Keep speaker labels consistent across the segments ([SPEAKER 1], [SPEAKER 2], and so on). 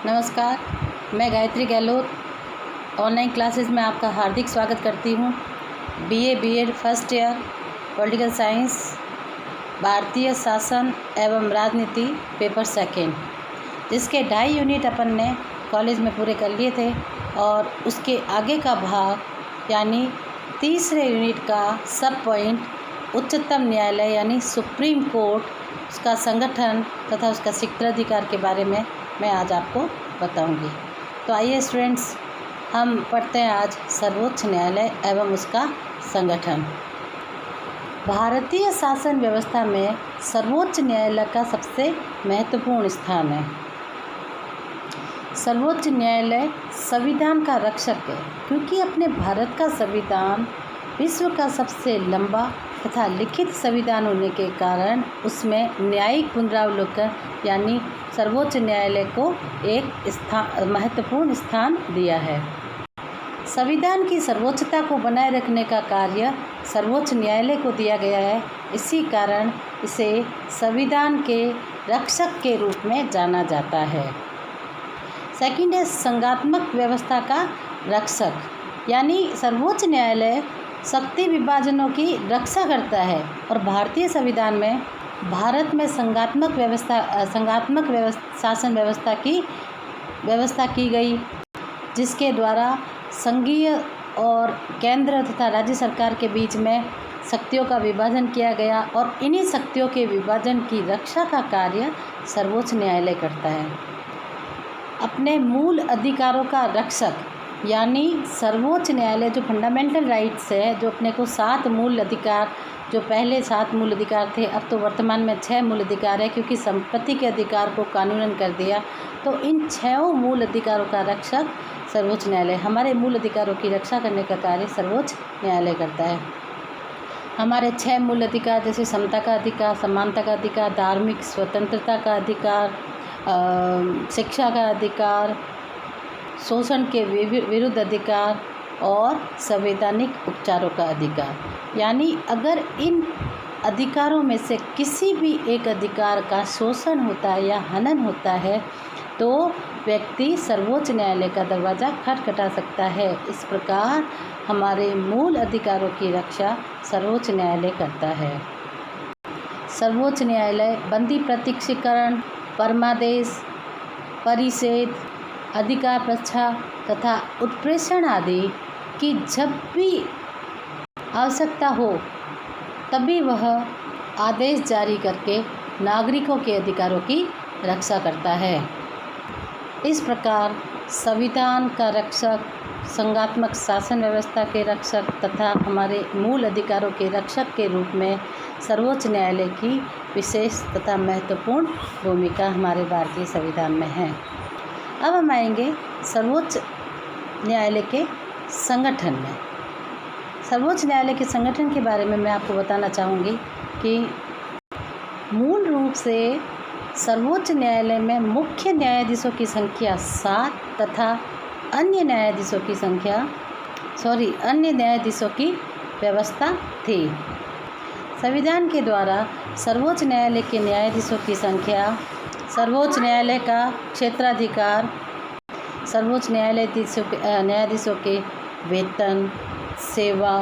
[SPEAKER 1] नमस्कार, मैं Gayatri Gehlot online classes में आपका हार्दिक स्वागत करती हूँ। BA BEd first year political science भारतीय शासन एवं राजनीति पेपर सेकेंड, जिसके 2.5 यूनिट अपन ने कॉलेज में पूरे कर लिए थे और उसके आगे का भाग यानी तीसरे यूनिट का सब पॉइंट उच्चतम न्यायालय यानी सुप्रीम कोर्ट, उसका संगठन तथा उसका क्षेत्राधिकार के बारे में मैं आज आपको बताऊंगी। तो आइए स्टूडेंट्स, हम पढ़ते हैं आज सर्वोच्च न्यायालय एवं उसका संगठन। भारतीय शासन व्यवस्था में सर्वोच्च न्यायालय का सबसे महत्वपूर्ण स्थान है। सर्वोच्च न्यायालय संविधान का रक्षक है, क्योंकि अपने भारत का संविधान विश्व का सबसे लंबा तथा लिखित संविधान होने के कारण उसमें न्यायिक पुनरावलोकन यानी सर्वोच्च न्यायालय को एक महत्वपूर्ण स्थान दिया है। संविधान की सर्वोच्चता को बनाए रखने का कार्य सर्वोच्च न्यायालय को दिया गया है। इसी कारण इसे संविधान के रक्षक के रूप में जाना जाता है। सेकंड है संघात्मक व्यवस्था का रक्षक, यानी सर्वोच्च न्यायालय शक्ति विभाजनों की रक्षा करता है और भारतीय संविधान में भारत में संघात्मक शासन व्यवस्था की गई, जिसके द्वारा संघीय और केंद्र तथा राज्य सरकार के बीच में शक्तियों का विभाजन किया गया और इन्हीं शक्तियों के विभाजन की रक्षा का कार्य सर्वोच्च न्यायालय करता है। अपने मूल अधिकारों का रक्षक, यानी सर्वोच्च न्यायालय जो फंडामेंटल राइट्स है, जो अपने को 7 मूल अधिकार, जो पहले 7 मूल अधिकार थे, अब तो वर्तमान में 6 मूल अधिकार है, क्योंकि संपत्ति के अधिकार को कानूनन कर दिया। तो इन 6 मूल अधिकारों का रक्षक सर्वोच्च न्यायालय, हमारे मूल अधिकारों की रक्षा करने का कार्य सर्वोच्च न्यायालय करता है। हमारे 6 मूल अधिकार जैसे समता का अधिकार, समानता का अधिकार, धार्मिक स्वतंत्रता का अधिकार, शिक्षा का अधिकार, शोषण के विरुद्ध अधिकार और संवैधानिक उपचारों का अधिकार। यानी अगर इन अधिकारों में से किसी भी एक अधिकार का शोषण होता है या हनन होता है तो व्यक्ति सर्वोच्च न्यायालय का दरवाज़ा खटखटा सकता है। इस प्रकार हमारे मूल अधिकारों की रक्षा सर्वोच्च न्यायालय करता है। सर्वोच्च न्यायालय बंदी प्रत्यक्षीकरण, परमादेश, परिच्छेद, अधिकार प्रच्छा तथा उत्प्रेषण आदि की जब भी आवश्यकता हो तभी वह आदेश जारी करके नागरिकों के अधिकारों की रक्षा करता है। इस प्रकार संविधान का रक्षक, संघात्मक शासन व्यवस्था के रक्षक तथा हमारे मूल अधिकारों के रक्षक के रूप में सर्वोच्च न्यायालय की विशेष तथा महत्वपूर्ण भूमिका हमारे भारतीय संविधान में है। अब हम आएंगे सर्वोच्च न्यायालय के संगठन में। सर्वोच्च न्यायालय के संगठन के बारे में मैं आपको बताना चाहूँगी कि मूल रूप से सर्वोच्च न्यायालय में मुख्य न्यायाधीशों की संख्या 7 तथा अन्य न्यायाधीशों की व्यवस्था थी। संविधान के द्वारा सर्वोच्च न्यायालय के न्यायाधीशों की संख्या, सर्वोच्च न्यायालय का क्षेत्राधिकार, सर्वोच्च न्यायाधीशों के वेतन, सेवा,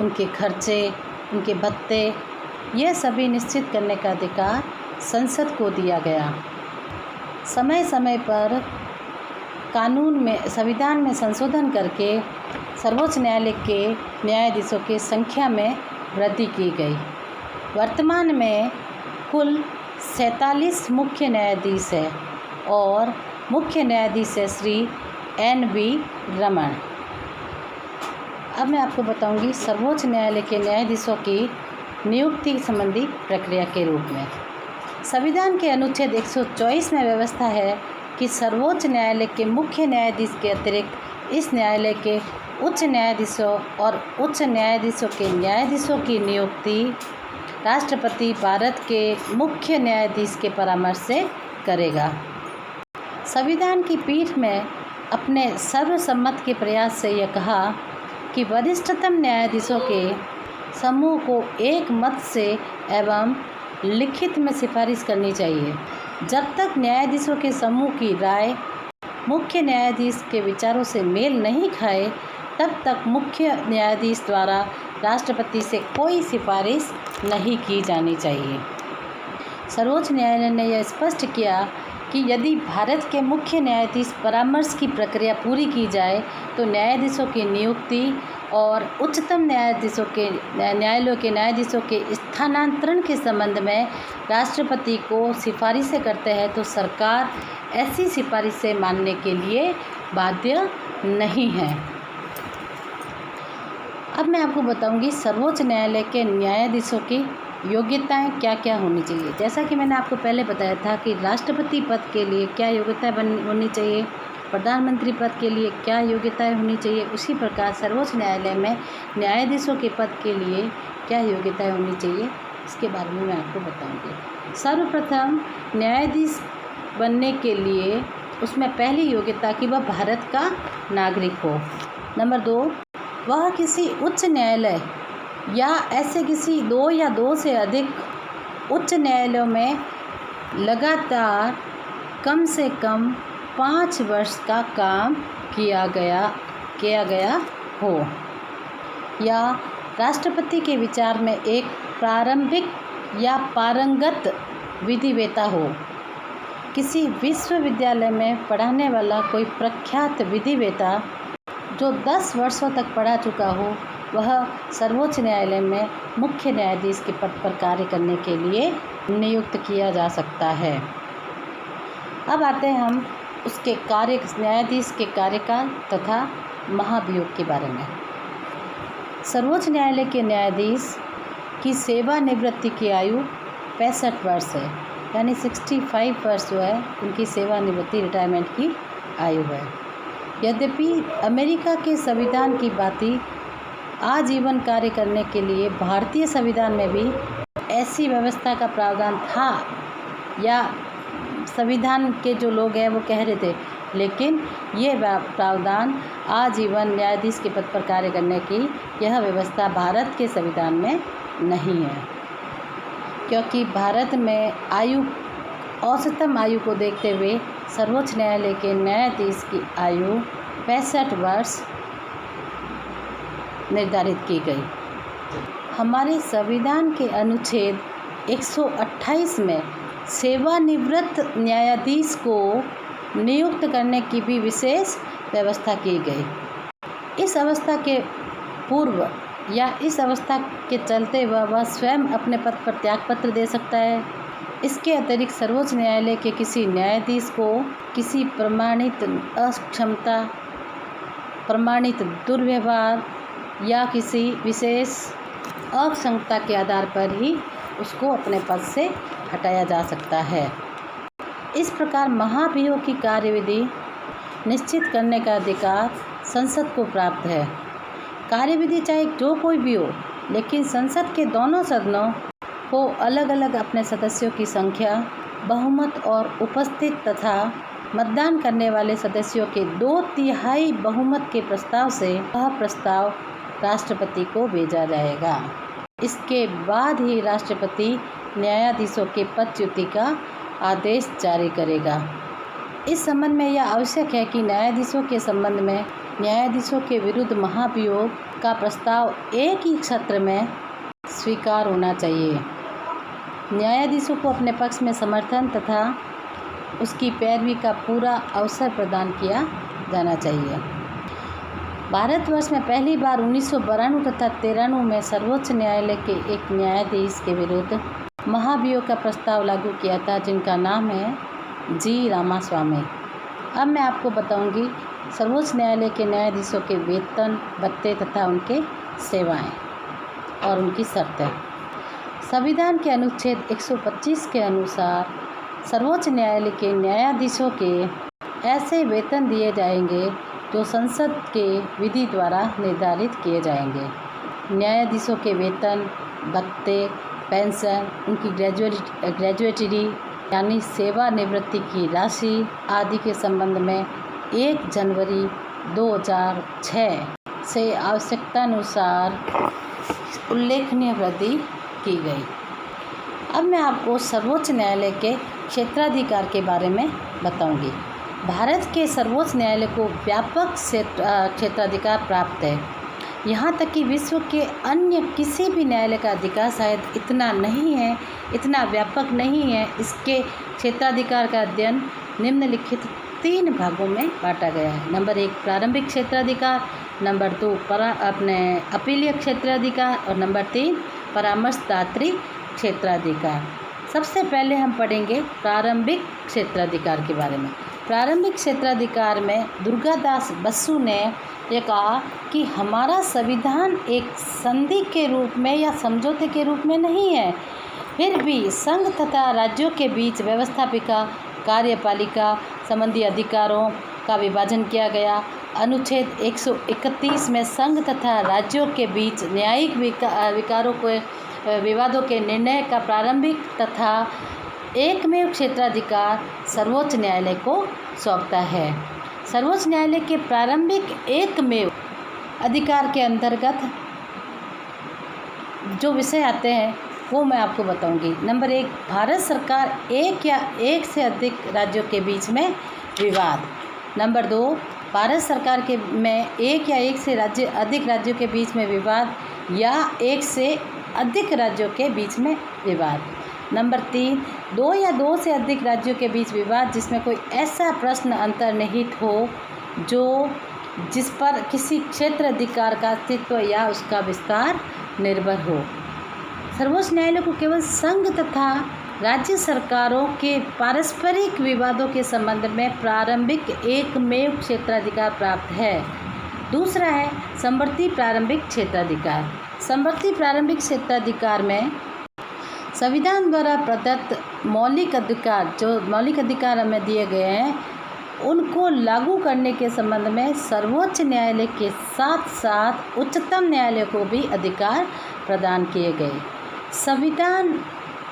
[SPEAKER 1] उनके खर्चे, उनके भत्ते, यह सभी निश्चित करने का अधिकार संसद को दिया गया। समय समय पर संविधान में संशोधन करके सर्वोच्च न्यायालय के न्यायाधीशों की संख्या में वृद्धि की गई। वर्तमान में कुल 47 मुख्य न्यायाधीश है और मुख्य न्यायाधीश है श्री NV रमन। अब मैं आपको बताऊंगी सर्वोच्च न्यायालय के न्यायाधीशों की नियुक्ति संबंधी प्रक्रिया के रूप में। संविधान के अनुच्छेद 124 में व्यवस्था है कि सर्वोच्च न्यायालय के मुख्य न्यायाधीश के अतिरिक्त इस न्यायालय के उच्च न्यायाधीशों और उच्च न्यायाधीशों के न्यायाधीशों की नियुक्ति राष्ट्रपति भारत के मुख्य न्यायाधीश के परामर्श से करेगा। संविधान की पीठ में अपने सर्वसम्मत के प्रयास से यह कहा कि वरिष्ठतम न्यायाधीशों के समूह को एक मत से एवं लिखित में सिफारिश करनी चाहिए। जब तक न्यायाधीशों के समूह की राय मुख्य न्यायाधीश के विचारों से मेल नहीं खाए तब तक मुख्य न्यायाधीश द्वारा राष्ट्रपति से कोई सिफारिश नहीं की जानी चाहिए। सर्वोच्च न्यायालय ने यह स्पष्ट किया कि यदि भारत के मुख्य न्यायाधीश परामर्श की प्रक्रिया पूरी की जाए तो न्यायाधीशों की नियुक्ति और उच्चतम न्यायालयों के न्यायाधीशों के स्थानांतरण के संबंध में राष्ट्रपति को सिफारिशें करते हैं तो सरकार ऐसी सिफारिशें मानने के लिए बाध्य नहीं है। अब मैं आपको बताऊंगी सर्वोच्च न्यायालय के न्यायाधीशों की योग्यताएं क्या क्या होनी चाहिए। जैसा कि मैंने आपको पहले बताया था कि राष्ट्रपति पद के लिए क्या योग्यताएं होनी चाहिए, प्रधानमंत्री पद के लिए क्या योग्यताएं होनी चाहिए, उसी प्रकार सर्वोच्च न्यायालय में न्यायाधीशों के पद के लिए क्या योग्यताएं होनी चाहिए, इसके बारे में मैं आपको बताऊंगी। सर्वप्रथम न्यायाधीश बनने के लिए उसमें पहली योग्यता कि वह भारत का नागरिक हो। नंबर 2, वह किसी उच्च न्यायालय या ऐसे किसी 2 या 2 से अधिक उच्च न्यायालयों में लगातार कम से कम 5 वर्ष का काम किया गया हो या राष्ट्रपति के विचार में एक प्रारंभिक या पारंगत विधिवेत्ता हो। किसी विश्वविद्यालय में पढ़ाने वाला कोई प्रख्यात विधिवेत्ता जो 10 वर्षों तक पढ़ा चुका हो वह सर्वोच्च न्यायालय में मुख्य न्यायाधीश के पद पर कार्य करने के लिए नियुक्त किया जा सकता है। अब आते हैं हम उसके न्यायाधीश के कार्यकाल तथा महाभियोग के बारे में। सर्वोच्च न्यायालय के न्यायाधीश की सेवानिवृत्ति की आयु 65 वर्ष है, यानी 65 वर्ष जो है उनकी सेवानिवृत्ति रिटायरमेंट की आयु है। यद्यपि अमेरिका के संविधान की भांति आजीवन कार्य करने के लिए भारतीय संविधान में भी ऐसी व्यवस्था का प्रावधान था या संविधान के जो लोग हैं वो कह रहे थे, लेकिन ये प्रावधान आजीवन न्यायाधीश के पद पर कार्य करने की यह व्यवस्था भारत के संविधान में नहीं है, क्योंकि भारत में औसतम आयु को देखते हुए सर्वोच्च न्यायालय के न्यायाधीश की आयु 65 वर्ष निर्धारित की गई। हमारे संविधान के अनुच्छेद 128 में सेवानिवृत्त न्यायाधीश को नियुक्त करने की भी विशेष व्यवस्था की गई। इस अवस्था के पूर्व या इस अवस्था के चलते वह स्वयं अपने पद पर त्यागपत्र दे सकता है। इसके अतिरिक्त सर्वोच्च न्यायालय के किसी न्यायाधीश को किसी प्रमाणित अक्षमता, प्रमाणित दुर्व्यवहार या किसी विशेष अक्षमता के आधार पर ही उसको अपने पद से हटाया जा सकता है। इस प्रकार महाभियोग की कार्यविधि निश्चित करने का अधिकार संसद को प्राप्त है। कार्यविधि चाहे जो कोई भी हो, लेकिन संसद के दोनों सदनों को अलग अलग अपने सदस्यों की संख्या, बहुमत और उपस्थित तथा मतदान करने वाले सदस्यों के 2/3 बहुमत के प्रस्ताव से वह प्रस्ताव राष्ट्रपति को भेजा जाएगा। इसके बाद ही राष्ट्रपति न्यायाधीशों के पदच्युति का आदेश जारी करेगा। इस संबंध में यह आवश्यक है कि न्यायाधीशों के संबंध में न्यायाधीशों के विरुद्ध महाभियोग का प्रस्ताव एक ही सत्र में स्वीकार होना चाहिए। न्यायाधीशों को अपने पक्ष में समर्थन तथा उसकी पैरवी का पूरा अवसर प्रदान किया जाना चाहिए। भारतवर्ष में पहली बार 1992 तथा 93 में सर्वोच्च न्यायालय के एक न्यायाधीश के विरुद्ध महाभियोग का प्रस्ताव लागू किया था, जिनका नाम है जी रामास्वामी। अब मैं आपको बताऊंगी सर्वोच्च न्यायालय के न्यायाधीशों के वेतन, भत्ते तथा उनके सेवाएं और उनकी शर्तें। संविधान के अनुच्छेद 125 के अनुसार सर्वोच्च न्यायालय के न्यायाधीशों के ऐसे वेतन दिए जाएंगे जो संसद के विधि द्वारा निर्धारित किए जाएंगे। न्यायाधीशों के वेतन, भत्ते, पेंशन, उनकी ग्रेजुएटरी यानी सेवानिवृत्ति की राशि आदि के संबंध में 1 जनवरी 2006 से आवश्यकतानुसार उल्लेखनीय वृद्धि की गई। अब मैं आपको सर्वोच्च न्यायालय के क्षेत्राधिकार के बारे में बताऊंगी। भारत के सर्वोच्च न्यायालय को व्यापक क्षेत्राधिकार प्राप्त है। यहाँ तक कि विश्व के अन्य किसी भी न्यायालय का अधिकार शायद इतना नहीं है, इतना व्यापक नहीं है। इसके क्षेत्राधिकार का अध्ययन निम्नलिखित 3 भागों में बांटा गया है। नंबर 1 प्रारंभिक क्षेत्राधिकार, नंबर 2 अपीलीय क्षेत्राधिकार और नंबर 3 परामर्शदात्री क्षेत्राधिकार। सबसे पहले हम पढ़ेंगे प्रारंभिक क्षेत्राधिकार के बारे में। प्रारंभिक क्षेत्राधिकार में दुर्गादास बसु ने यह कहा कि हमारा संविधान एक संधि के रूप में या समझौते के रूप में नहीं है, फिर भी संघ तथा राज्यों के बीच व्यवस्थापिका कार्यपालिका संबंधी अधिकारों का विभाजन किया गया। अनुच्छेद 131 में संघ तथा राज्यों के बीच न्यायिक विवादों के निर्णय का प्रारंभिक तथा एकमेव क्षेत्राधिकार सर्वोच्च न्यायालय को सौंपता है। सर्वोच्च न्यायालय के प्रारंभिक एकमेव अधिकार के अंतर्गत जो विषय आते हैं वो मैं आपको बताऊंगी। नंबर 1 भारत सरकार एक या एक से अधिक राज्यों के बीच में विवाद। नंबर 2 भारत सरकार के में एक या एक से अधिक राज्यों के बीच में विवाद या एक से अधिक राज्यों के बीच में विवाद। नंबर 3 2 या 2 से अधिक राज्यों के बीच विवाद जिसमें कोई ऐसा प्रश्न अंतर्निहित हो जिस पर किसी क्षेत्र अधिकार का अस्तित्व या उसका विस्तार निर्भर हो। सर्वोच्च न्यायालय को केवल संघ तथा राज्य सरकारों के पारस्परिक विवादों के संबंध में प्रारंभिक एकमेव क्षेत्राधिकार प्राप्त है। दूसरा है समवर्ती प्रारंभिक क्षेत्राधिकार। समवर्ती प्रारंभिक क्षेत्राधिकार में संविधान द्वारा प्रदत्त मौलिक अधिकार हमें दिए गए हैं उनको लागू करने के संबंध में सर्वोच्च न्यायालय के साथ साथ उच्चतम न्यायालय को भी अधिकार प्रदान किए गए। संविधान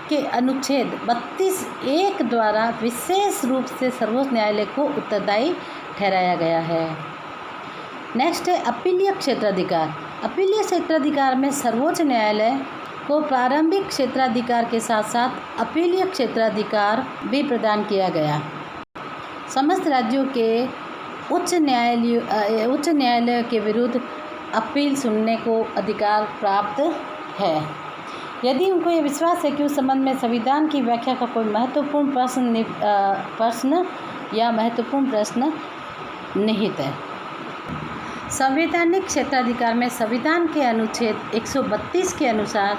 [SPEAKER 1] के अनुच्छेद 32(1) द्वारा विशेष रूप से सर्वोच्च न्यायालय को उत्तरदायी ठहराया गया है। नेक्स्ट है अपीलीय क्षेत्राधिकार। अपीलीय क्षेत्राधिकार में सर्वोच्च न्यायालय को प्रारंभिक क्षेत्राधिकार के साथ साथ अपीलीय क्षेत्राधिकार भी प्रदान किया गया। समस्त राज्यों के उच्च न्यायालय के विरुद्ध अपील सुनने को अधिकार प्राप्त है यदि उनको यह विश्वास है कि उस संबंध में संविधान की व्याख्या का कोई महत्वपूर्ण प्रश्न निहित है। संवैधानिक क्षेत्राधिकार में संविधान के अनुच्छेद 132 के अनुसार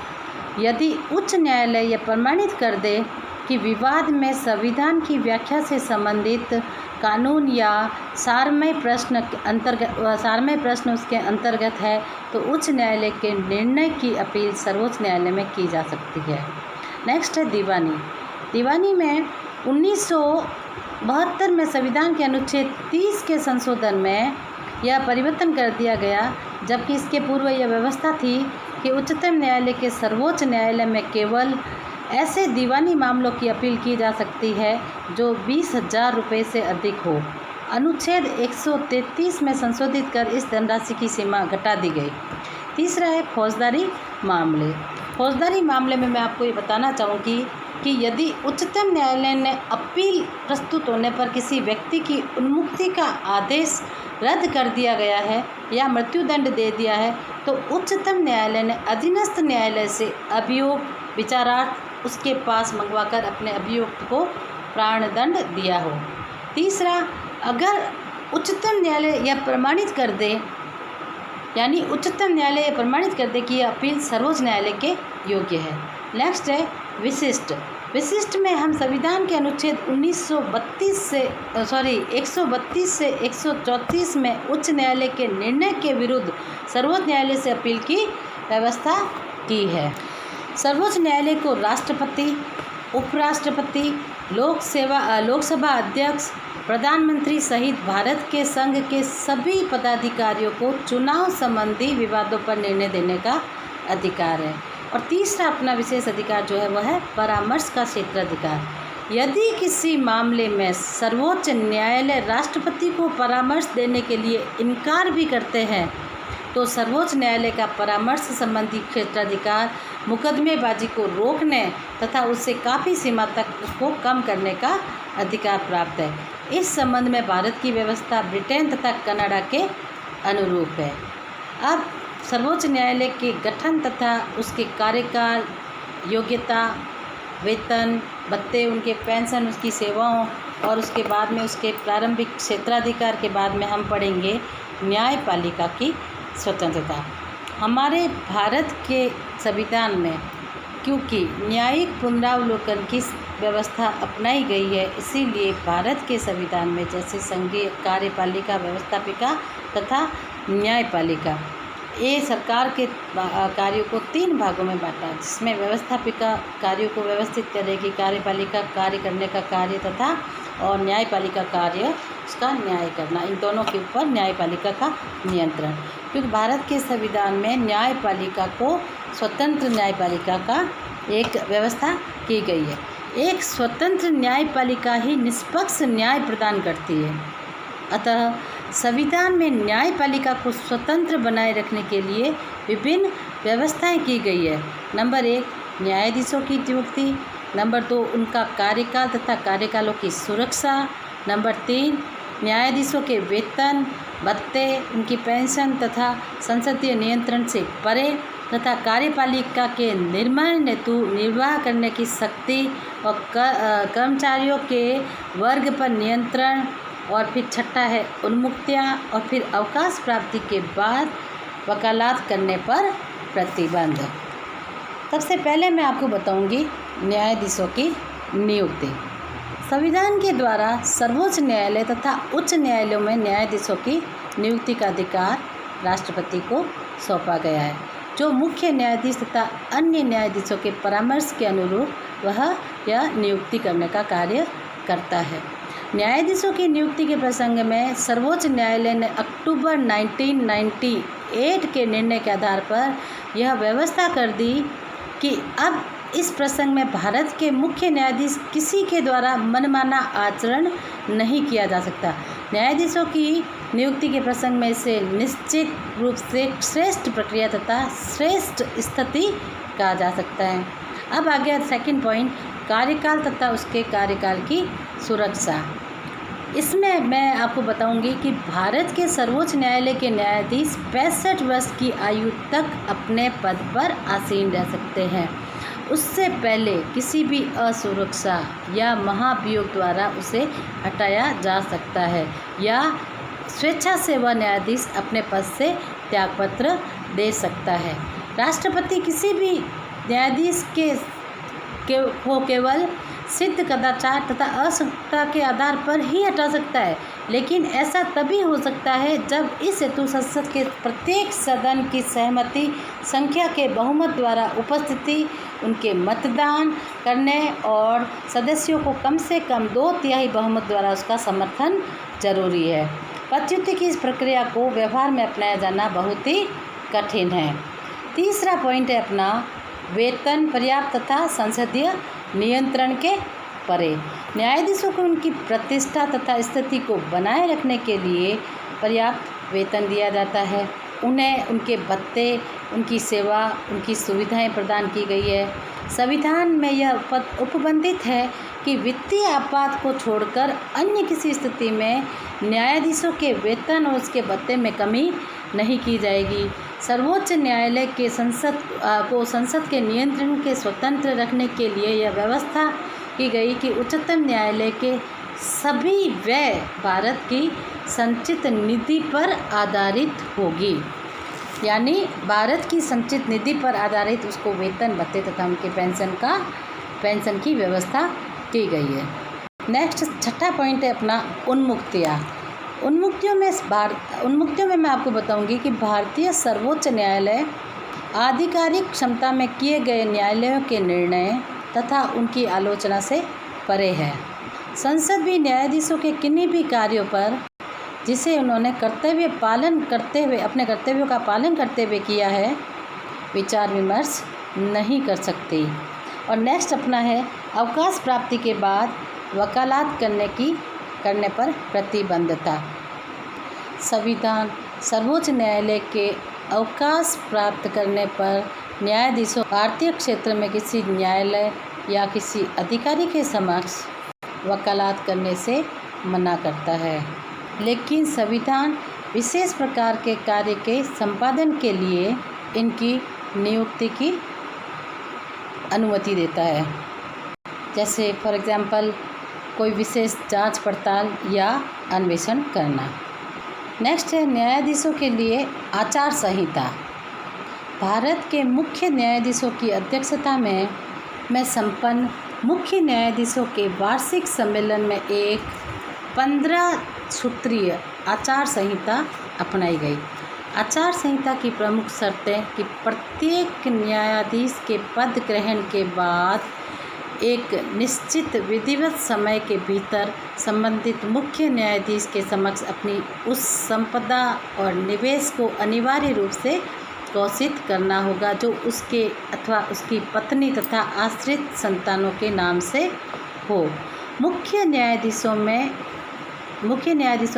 [SPEAKER 1] यदि उच्च न्यायालय यह प्रमाणित कर दे कि विवाद में संविधान की व्याख्या से संबंधित कानून या सारमय प्रश्न उसके अंतर्गत है तो उच्च न्यायालय के निर्णय की अपील सर्वोच्च न्यायालय में की जा सकती है। नेक्स्ट है दीवानी। दीवानी में 1972 में संविधान के अनुच्छेद 30 के संशोधन में यह परिवर्तन कर दिया गया, जबकि इसके पूर्व यह व्यवस्था थी कि उच्चतम न्यायालय के सर्वोच्च न्यायालय में केवल ऐसे दीवानी मामलों की अपील की जा सकती है जो 20,000 रुपये से अधिक हो। अनुच्छेद 133 में संशोधित कर इस धनराशि की सीमा घटा दी गई। तीसरा है फौजदारी मामले। फौजदारी मामले में मैं आपको ये बताना चाहूँगी कि यदि उच्चतम न्यायालय ने अपील प्रस्तुत होने पर किसी व्यक्ति की उन्मुक्ति का आदेश रद्द कर दिया गया है या मृत्युदंड दे दिया है तो उच्चतम न्यायालय ने अधीनस्थ न्यायालय से अभियोग विचारार्थ उसके पास मंगवाकर अपने अभियुक्त को प्राणदंड दिया हो। तीसरा, अगर उच्चतम न्यायालय यह प्रमाणित कर दे कि यह अपील सर्वोच्च न्यायालय के योग्य है। नेक्स्ट है विशिष्ट। विशिष्ट में हम संविधान के अनुच्छेद 132 से 134 में उच्च न्यायालय के निर्णय के विरुद्ध सर्वोच्च न्यायालय से अपील की व्यवस्था की है। सर्वोच्च न्यायालय को राष्ट्रपति, उपराष्ट्रपति, लोकसभा अध्यक्ष, प्रधानमंत्री सहित भारत के संघ के सभी पदाधिकारियों को चुनाव संबंधी विवादों पर निर्णय देने का अधिकार है। और तीसरा अपना विशेष अधिकार जो है वह है परामर्श का क्षेत्राधिकार। यदि किसी मामले में सर्वोच्च न्यायालय राष्ट्रपति को परामर्श देने के लिए इनकार भी करते हैं तो सर्वोच्च न्यायालय का परामर्श संबंधी क्षेत्राधिकार मुकदमेबाजी को रोकने तथा उससे काफ़ी सीमा तक उसको कम करने का अधिकार प्राप्त है। इस संबंध में भारत की व्यवस्था ब्रिटेन तथा कनाडा के अनुरूप है। अब सर्वोच्च न्यायालय के गठन तथा उसके कार्यकाल, योग्यता, वेतन, भत्ते, उनके पेंशन, उसकी सेवाओं और उसके बाद में उसके प्रारंभिक क्षेत्राधिकार के बाद में हम पढ़ेंगे न्यायपालिका की स्वतंत्रता। हमारे भारत के संविधान में क्योंकि न्यायिक पुनरावलोकन की व्यवस्था अपनाई गई है, इसीलिए भारत के संविधान में जैसे संघीय कार्यपालिका, व्यवस्थापिका तथा न्यायपालिका, ये सरकार के कार्यों को 3 भागों में बांटा, जिसमें व्यवस्थापिका कार्यों को व्यवस्थित करेगी, कार्यपालिका कार्य करने का कार्य तथा और न्यायपालिका कार्य उसका न्याय करना, इन दोनों के ऊपर न्यायपालिका का नियंत्रण। क्योंकि भारत के संविधान में न्यायपालिका को स्वतंत्र न्यायपालिका का एक व्यवस्था की गई है। एक स्वतंत्र न्यायपालिका ही निष्पक्ष न्याय प्रदान करती है। अतः संविधान में न्यायपालिका को स्वतंत्र बनाए रखने के लिए विभिन्न व्यवस्थाएं की गई है। नंबर 1, न्यायाधीशों की नियुक्ति। नंबर 2, उनका कार्यकाल तथा कार्यकालों की सुरक्षा। नंबर 3, न्यायाधीशों के वेतन, भत्ते, उनकी पेंशन तथा संसदीय नियंत्रण से परे तथा कार्यपालिका के निर्माण हेतु निर्वाह करने की शक्ति और कर्मचारियों के वर्ग पर नियंत्रण। और फिर छठा है उन्मुक्तियाँ। और फिर अवकाश प्राप्ति के बाद वकालत करने पर प्रतिबंध। सबसे पहले मैं आपको बताऊंगी न्यायाधीशों की नियुक्ति। संविधान के द्वारा सर्वोच्च न्यायालय तथा उच्च न्यायालयों में न्यायाधीशों की नियुक्ति का अधिकार राष्ट्रपति को सौंपा गया है, जो मुख्य न्यायाधीश तथा अन्य न्यायाधीशों के परामर्श के अनुरूप वह यह नियुक्ति करने का कार्य करता है। न्यायाधीशों की नियुक्ति के प्रसंग में सर्वोच्च न्यायालय ने अक्टूबर 1998 के निर्णय के आधार पर यह व्यवस्था कर दी कि अब इस प्रसंग में भारत के मुख्य न्यायाधीश किसी के द्वारा मनमाना आचरण नहीं किया जा सकता। न्यायाधीशों की नियुक्ति के प्रसंग में इसे निश्चित रूप से श्रेष्ठ प्रक्रिया तथा श्रेष्ठ स्थिति कहा जा सकता है। अब आ गया सेकंड पॉइंट, कार्यकाल तथा उसके कार्यकाल की सुरक्षा। इसमें मैं आपको बताऊंगी कि भारत के सर्वोच्च न्यायालय के न्यायाधीश 65 वर्ष की आयु तक अपने पद पर आसीन रह सकते हैं। उससे पहले किसी भी असुरक्षा या महाभियोग द्वारा उसे हटाया जा सकता है या स्वेच्छा से वह न्यायाधीश अपने पद से त्यागपत्र दे सकता है। राष्ट्रपति किसी भी न्यायाधीश को केवल सिद्ध कदाचार तथा असंगतता के आधार पर ही हटा सकता है, लेकिन ऐसा तभी हो सकता है जब इस हेतु संसद के प्रत्येक सदन की सहमति, संख्या के बहुमत द्वारा उपस्थिति, उनके मतदान करने और सदस्यों को कम से कम 2/3 बहुमत द्वारा उसका समर्थन जरूरी है। पदच्युति की इस प्रक्रिया को व्यवहार में अपनाया जाना बहुत ही कठिन है। तीसरा पॉइंट है अपना वेतन पर्याप्त तथा संसदीय नियंत्रण के परे। न्यायाधीशों को उनकी प्रतिष्ठा तथा स्थिति को बनाए रखने के लिए पर्याप्त वेतन दिया जाता है। उन्हें उनके भत्ते, उनकी सेवा, उनकी सुविधाएं प्रदान की गई है। संविधान में यह उपबंधित है कि वित्तीय आपात को छोड़कर अन्य किसी स्थिति में न्यायाधीशों के वेतन और उसके भत्ते में कमी नहीं की जाएगी। सर्वोच्च न्यायालय के संसद के नियंत्रण के स्वतंत्र रखने के लिए यह व्यवस्था की गई कि उच्चतम न्यायालय के सभी व्यय भारत की संचित निधि पर आधारित होगी, यानी भारत की संचित निधि पर आधारित उसको वेतन, भत्ते तथा उनके पेंशन की व्यवस्था की गई है। नेक्स्ट छठा पॉइंट है अपना उन्मुक्तियाँ। उन्मुक्तियों में मैं आपको बताऊंगी कि भारतीय सर्वोच्च न्यायालय आधिकारिक क्षमता में किए गए न्यायालयों के निर्णय तथा उनकी आलोचना से परे है। संसद भी न्यायाधीशों के किन्हीं भी कार्यों पर जिसे उन्होंने अपने कर्तव्यों का पालन करते हुए किया है, विचार विमर्श नहीं कर सकती। और नेक्स्ट अपना है अवकाश प्राप्ति के बाद वकालत करने पर प्रतिबंधता। संविधान सर्वोच्च न्यायालय के अवकाश प्राप्त करने पर न्यायाधीशों भारतीय क्षेत्र में किसी न्यायालय या किसी अधिकारी के समक्ष वकालत करने से मना करता है, लेकिन संविधान विशेष प्रकार के कार्य के संपादन के लिए इनकी नियुक्ति की अनुमति देता है। जैसे फॉर एग्जाम्पल कोई विशेष जांच पड़ताल या अन्वेषण करना। नेक्स्ट है न्यायाधीशों के लिए आचार संहिता। भारत के मुख्य न्यायाधीशों की अध्यक्षता में संपन्न मुख्य न्यायाधीशों के वार्षिक सम्मेलन में एक 15 सूत्रीय आचार संहिता अपनाई गई। आचार संहिता की प्रमुख शर्तें कि प्रत्येक न्यायाधीश के पद ग्रहण के बाद एक निश्चित विधिवत समय के भीतर संबंधित मुख्य न्यायाधीश के समक्ष अपनी उस संपदा और निवेश को अनिवार्य रूप से घोषित करना होगा जो उसके अथवा उसकी पत्नी तथा आश्रित संतानों के नाम से हो। मुख्य न्यायाधीशों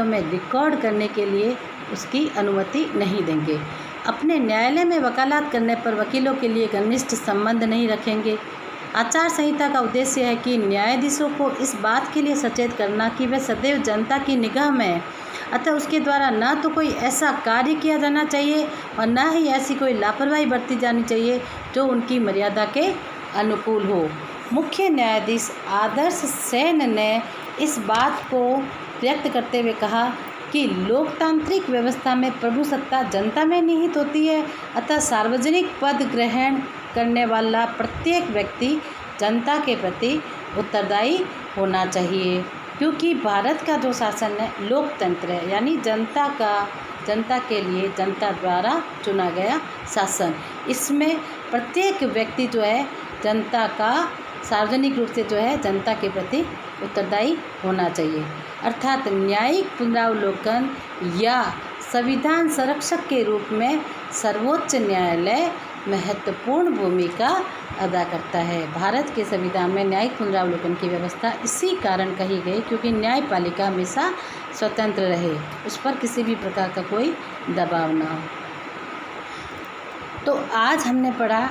[SPEAKER 1] में रिकॉर्ड करने के लिए उसकी अनुमति नहीं देंगे। अपने न्यायालय में वकालत करने पर वकीलों के लिए घनिष्ठ संबंध नहीं रखेंगे। आचार संहिता का उद्देश्य है कि न्यायाधीशों को इस बात के लिए सचेत करना कि वे सदैव जनता की निगाह में, अतः उसके द्वारा न तो कोई ऐसा कार्य किया जाना चाहिए और न ही ऐसी कोई लापरवाही बरती जानी चाहिए जो उनकी मर्यादा के अनुकूल हो। मुख्य न्यायाधीश आदर्श सेन ने इस बात को व्यक्त करते हुए कहा कि लोकतांत्रिक व्यवस्था में प्रभुसत्ता जनता में निहित होती है, अतः सार्वजनिक पद ग्रहण करने वाला प्रत्येक व्यक्ति जनता के प्रति उत्तरदायी होना चाहिए, क्योंकि भारत का जो शासन है लोकतंत्र है, यानी जनता के लिए जनता द्वारा चुना गया शासन। इसमें प्रत्येक व्यक्ति जो है जनता का सार्वजनिक रूप से जो है जनता के प्रति उत्तरदायी होना चाहिए। अर्थात न्यायिक पुनरावलोकन या संविधान संरक्षक के रूप में सर्वोच्च न्यायालय महत्वपूर्ण भूमिका अदा करता है। भारत के संविधान में न्यायिक पुनरावलोकन की व्यवस्था इसी कारण कही गई क्योंकि न्यायपालिका हमेशा स्वतंत्र रहे, उस पर किसी भी प्रकार का कोई दबाव ना हो। तो आज हमने पढ़ा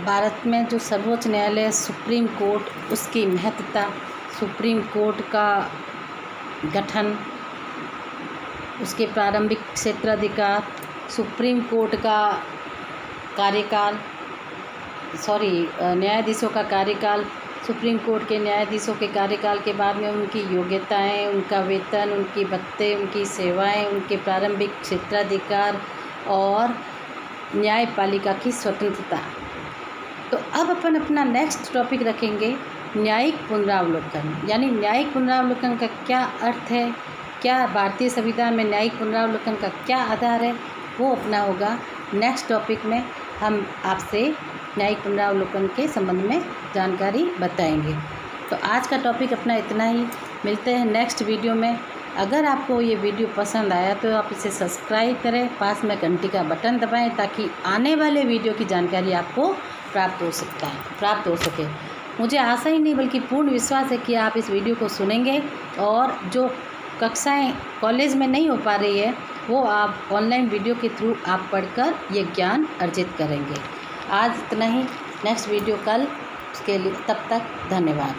[SPEAKER 1] भारत में जो सर्वोच्च न्यायालय सुप्रीम कोर्ट, उसकी महत्ता, सुप्रीम कोर्ट का गठन, उसके प्रारंभिक क्षेत्राधिकार, सुप्रीम कोर्ट का कार्यकाल, न्यायाधीशों का कार्यकाल, सुप्रीम कोर्ट के न्यायाधीशों के कार्यकाल के बाद में उनकी योग्यताएं, उनका वेतन, उनकी भत्ते, उनकी सेवाएं, उनके प्रारंभिक क्षेत्राधिकार और न्यायपालिका की स्वतंत्रता। तो अब अपन अपना नेक्स्ट टॉपिक रखेंगे न्यायिक पुनरावलोकन। यानी न्यायिक पुनरावलोकन का क्या अर्थ है, क्या भारतीय संविधान में न्यायिक पुनरावलोकन का क्या आधार है, वो अपना होगा नेक्स्ट टॉपिक में। हम आपसे न्यायिक पुनरावलोकन के संबंध में जानकारी बताएंगे। तो आज का टॉपिक अपना इतना ही। मिलते हैं नेक्स्ट वीडियो में। अगर आपको ये वीडियो पसंद आया तो आप इसे सब्सक्राइब करें, पास में घंटी का बटन दबाएं ताकि आने वाले वीडियो की जानकारी आपको प्राप्त हो सके। मुझे आशा ही नहीं बल्कि पूर्ण विश्वास है कि आप इस वीडियो को सुनेंगे और जो कक्षाएं कॉलेज में नहीं हो पा रही है वो आप ऑनलाइन वीडियो के थ्रू आप पढ़कर ये ज्ञान अर्जित करेंगे। आज इतना ही, नेक्स्ट वीडियो कल, उसके लिए तब तक धन्यवाद।